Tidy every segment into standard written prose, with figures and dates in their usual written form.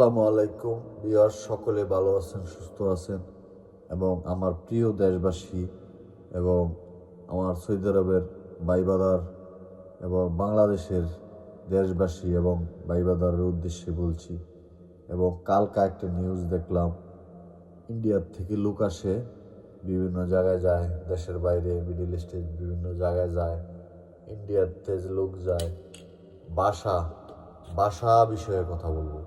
আসসালামু আলাইকুম ভিউয়ার্স, সকলে ভালো আছেন, সুস্থ আছেন এবং আমার প্রিয় দেশবাসী এবং আমার সৌদি আরবের ভাইবাদার এবং বাংলাদেশের দেশবাসী এবং ভাইবাদারের উদ্দেশ্যে বলছি। এবং কালকে একটা নিউজ দেখলাম, ইন্ডিয়ার থেকে লোক আসে, বিভিন্ন জায়গায় যায়, দেশের বাইরে মিডল ইস্টে বিভিন্ন জায়গায় যায়, ইন্ডিয়াতে যে লোক যায়, ভাষা ভাষা বিষয়ে কথা বলবো।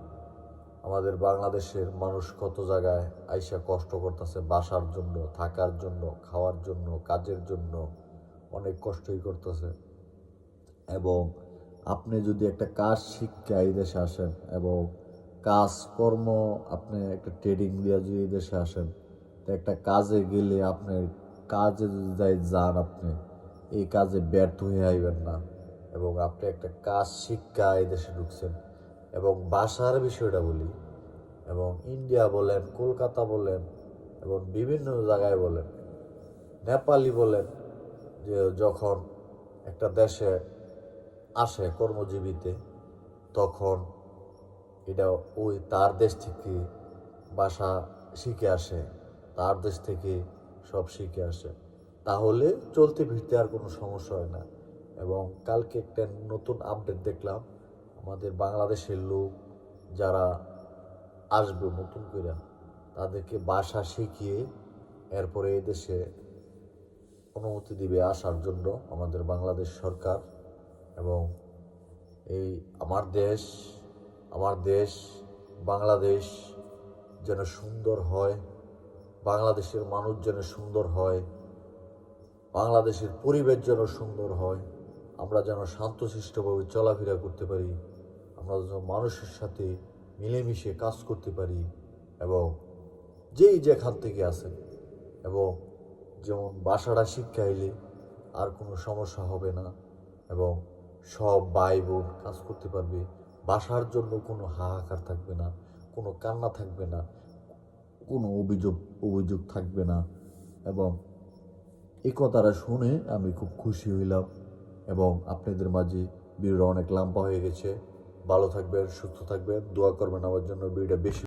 আমাদের বাংলাদেশের মানুষ কত জায়গায় আইসা কষ্ট করতেছে বাসার জন্য, থাকার জন্য, খাওয়ার জন্য, কাজের জন্য, অনেক কষ্টই করতেছে। এবং আপনি যদি একটা কাজ শিক্ষা এই দেশে আসেন এবং কাজকর্ম আপনি একটা ট্রেডিং দিয়ে যদি এই দেশে আসেন, তো একটা কাজে গেলে আপনি কাজে যদি যান, আপনি এই কাজে ব্যর্থ হয়ে আইবেন না। এবং আপনি একটা কাজ শিক্ষা এই দেশে ঢুকছেন। এবং ভাষার বিষয়টা বলি, এবং ইন্ডিয়া বলেন, কলকাতা বলেন, এবং বিভিন্ন জায়গায় বলেন, নেপালি বলেন, যে যখন একটা দেশে আসে কর্মজীবিতে, তখন এটা ওই তার দেশ থেকে ভাষা শিখে আসে, তার দেশ থেকে সব শিখে আসে, তাহলে চলতে ফিরতে আর কোনো সমস্যা হয় না। এবং কালকে একটা নতুন আপডেট দেখলাম, আমাদের বাংলাদেশের লোক যারা আসবে নতুন করে, তাদেরকে ভাষা শিখিয়ে এরপরে এই দেশে অনুমতি দিবে আসার জন্য আমাদের বাংলাদেশ সরকার। এবং এই আমার দেশ বাংলাদেশ যেন সুন্দর হয়, বাংলাদেশের মানুষ যেন সুন্দর হয়, বাংলাদেশের পরিবেশ যেন সুন্দর হয়, আমরা যেন শান্তশিষ্টভাবে চলাফেরা করতে পারি, আমরা যেন মানুষের সাথে মিলেমিশে কাজ করতে পারি, এবং যেই যেখান থেকে আসেন, এবং যেমন ভাষাটা শিক্ষাইলে আর কোনো সমস্যা হবে না, এবং সব ভাই বোন কাজ করতে পারবে, ভাষার জন্য কোনো হাহাকার থাকবে না, কোনো কান্না থাকবে না, কোনো অভিযোগ থাকবে না। এবং এই কথাটা শুনে আমি খুব খুশি হইলাম। এবং আপনাদের মাঝে ভিডিওটা অনেক লম্বা হয়ে গেছে, ভালো থাকবেন, সুস্থ থাকবেন, দোয়া করবেন আমার জন্য ভিডিওটা বেশি